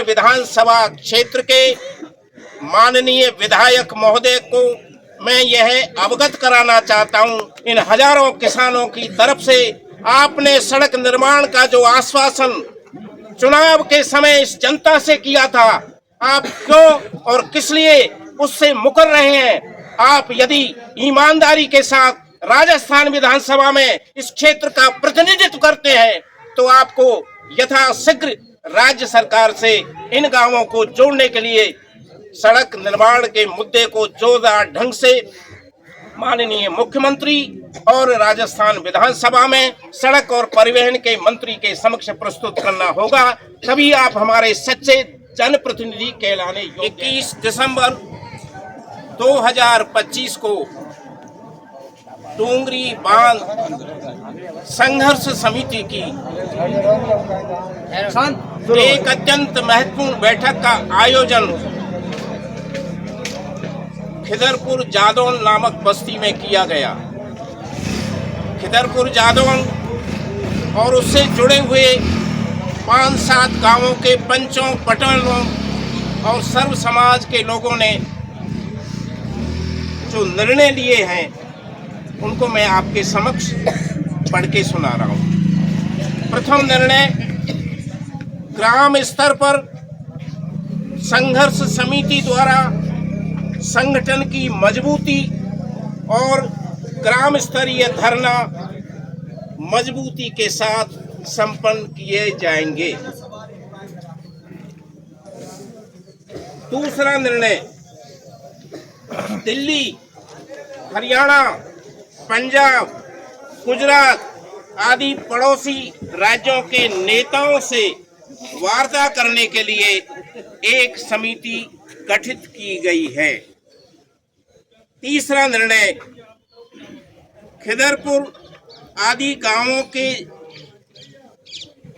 विधानसभा क्षेत्र के माननीय विधायक महोदय को मैं यह अवगत कराना चाहता हूं, इन हजारों किसानों की तरफ से आपने सड़क निर्माण का जो आश्वासन चुनाव के समय इस जनता से किया था, आप क्यों और किस लिए उससे मुकर रहे हैं? आप यदि ईमानदारी के साथ राजस्थान विधानसभा में इस क्षेत्र का प्रतिनिधित्व करते हैं तो आपको यथाशीघ्र राज्य सरकार से इन गांवों को जोड़ने के लिए सड़क निर्माण के मुद्दे को जोरदार ढंग से माननीय मुख्यमंत्री और राजस्थान विधानसभा में सड़क और परिवहन के मंत्री के समक्ष प्रस्तुत करना होगा, तभी आप हमारे सच्चे जनप्रतिनिधि कहलाने योग्य। 21 दिसंबर 2025 को डोंगरी बांध संघर्ष समिति की एक अत्यंत महत्वपूर्ण बैठक का आयोजन खिदरपुर जादौन नामक बस्ती में किया गया। खिदरपुर जादौन और उससे जुड़े हुए 5-7 गांवों के पंचों, पटवानों और सर्व समाज के लोगों ने जो निर्णय लिए हैं उनको मैं आपके समक्ष पढ़ के सुना रहा हूं। प्रथम निर्णय, ग्राम स्तर पर संघर्ष समिति द्वारा संगठन की मजबूती और ग्राम स्तरीय धरना मजबूती के साथ संपन्न किए जाएंगे। दूसरा निर्णय, दिल्ली, हरियाणा, पंजाब, गुजरात आदि पड़ोसी राज्यों के नेताओं से वार्ता करने के लिए एक समिति गठित की गई है। तीसरा निर्णय, खिदरपुर आदि गांवों के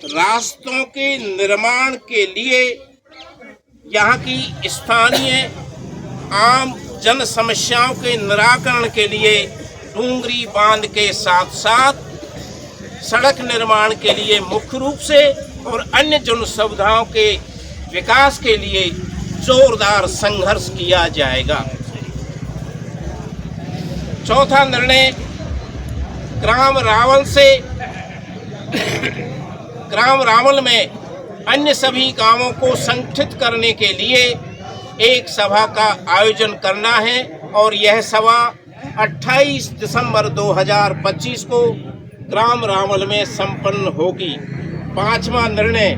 रास्तों के निर्माण के लिए यहाँ की स्थानीय आम जन समस्याओं के निराकरण के लिए डोंगरी बांध के साथ साथ सड़क निर्माण के लिए मुख्य रूप से और अन्य जन सुविधाओं के विकास के लिए जोरदार संघर्ष किया जाएगा। चौथा निर्णय, ग्राम रावल में अन्य सभी गांवों को संगठित करने के लिए एक सभा का आयोजन करना है और यह सभा 28 दिसंबर 2025 को ग्राम रावल में संपन्न होगी। पांचवा निर्णय,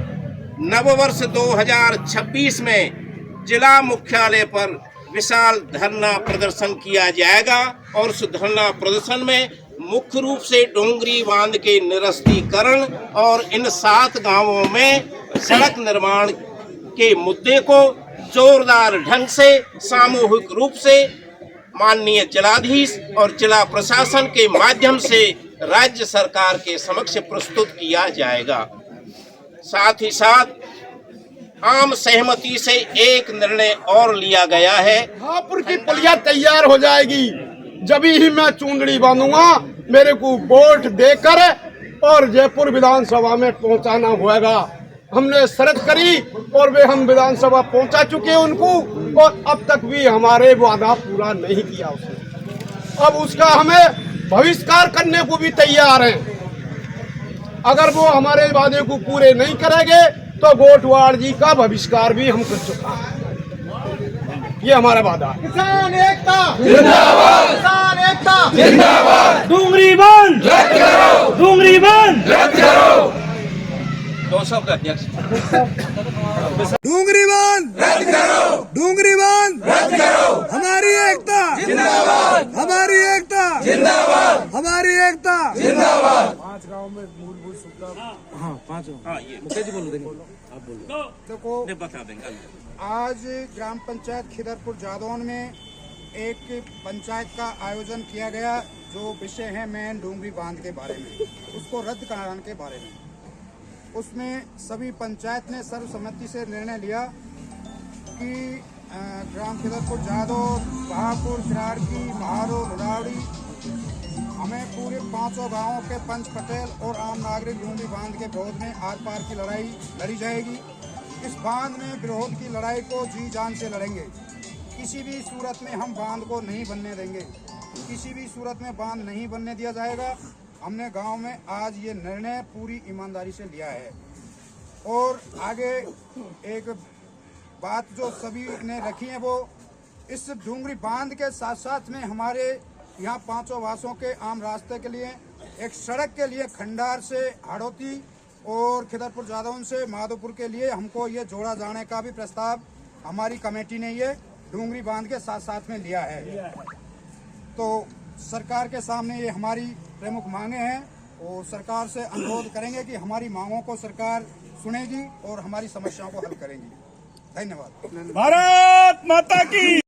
नववर्ष 2026 में जिला मुख्यालय पर विशाल धरना प्रदर्शन किया जाएगा और उस धरना प्रदर्शन में मुख्य रूप से डोंगरी बांध के निरस्तीकरण और इन 7 गांवों में सड़क निर्माण के मुद्दे को जोरदार ढंग से सामूहिक रूप से माननीय जिलाधीश और जिला प्रशासन के माध्यम से राज्य सरकार के समक्ष प्रस्तुत किया जाएगा। साथ ही साथ आम सहमति से एक निर्णय और लिया गया है, हापुड़ की पुलिया तैयार हो जाएगी जब ही मैं चुंदड़ी बांधूंगा, मेरे को वोट देकर और जयपुर विधानसभा में पहुंचाना होगा। हमने शर्त करी और वे हम विधानसभा पहुंचा चुके हैं उनको, और अब तक भी हमारे वादा पूरा नहीं किया उसने। अब उसका हमें बहिष्कार करने को भी तैयार हैं। अगर वो हमारे वादे को पूरे नहीं करेंगे तो गोटवाड़ जी का बहिष्कार भी हम कर चुका है। ये हमारा वादा। किसान एकता जिंदाबाद, किसान एकता जिंदाबाद। डोंगरी बांध रद्द करो, डोंगरी बांध रद्द करो। 200 का अध्यक्ष। डोंगरी बांध रद्द करो, डोंगरी बांध रद्द करो। हमारी एकता जिंदाबाद, हमारी एकता जिंदाबाद, हमारी एकता जिंदाबाद। 5 गाँव में मूलभूत सुविधा, हाँ 5। हाँ ये मुकेश जी बोल देंगे, आप बोलो। देखो बता देंगे। आज ग्राम पंचायत खिदरपुर जादौन में एक पंचायत का आयोजन किया गया, जो विषय है मेन डोंगरी बांध के बारे में, उसको रद्द कराने के बारे में। उसमें सभी पंचायत ने सर्वसम्मति से निर्णय लिया कि ग्राम खिदरपुर जादौन, बहापुर, सिरारकी, महारो, लुड़ावड़ी, हमें पूरे 500 गांवों के पंच पटेल और आम नागरिक डोंगरी बांध के विरोध में आर पार की लड़ाई लड़ी जाएगी। इस बांध में विरोध की लड़ाई को जी जान से लड़ेंगे। किसी भी सूरत में हम बांध को नहीं बनने देंगे, किसी भी सूरत में बांध नहीं बनने दिया जाएगा। हमने गांव में आज ये निर्णय पूरी ईमानदारी से लिया है। और आगे एक बात जो सभी ने रखी है, वो इस डूंगरी बांध के साथ साथ में हमारे यहाँ पांचों वासों के आम रास्ते के लिए एक सड़क के लिए खंडार से हाड़ौती और खिदरपुर जादौन से माधोपुर के लिए हमको ये जोड़ा जाने का भी प्रस्ताव हमारी कमेटी ने ये डूंगरी बांध के साथ साथ में लिया है। तो सरकार के सामने ये हमारी प्रमुख मांगे हैं और सरकार से अनुरोध करेंगे कि हमारी मांगों को सरकार सुनेगी और हमारी समस्याओं को हल करेंगी। धन्यवाद। भारत माता की।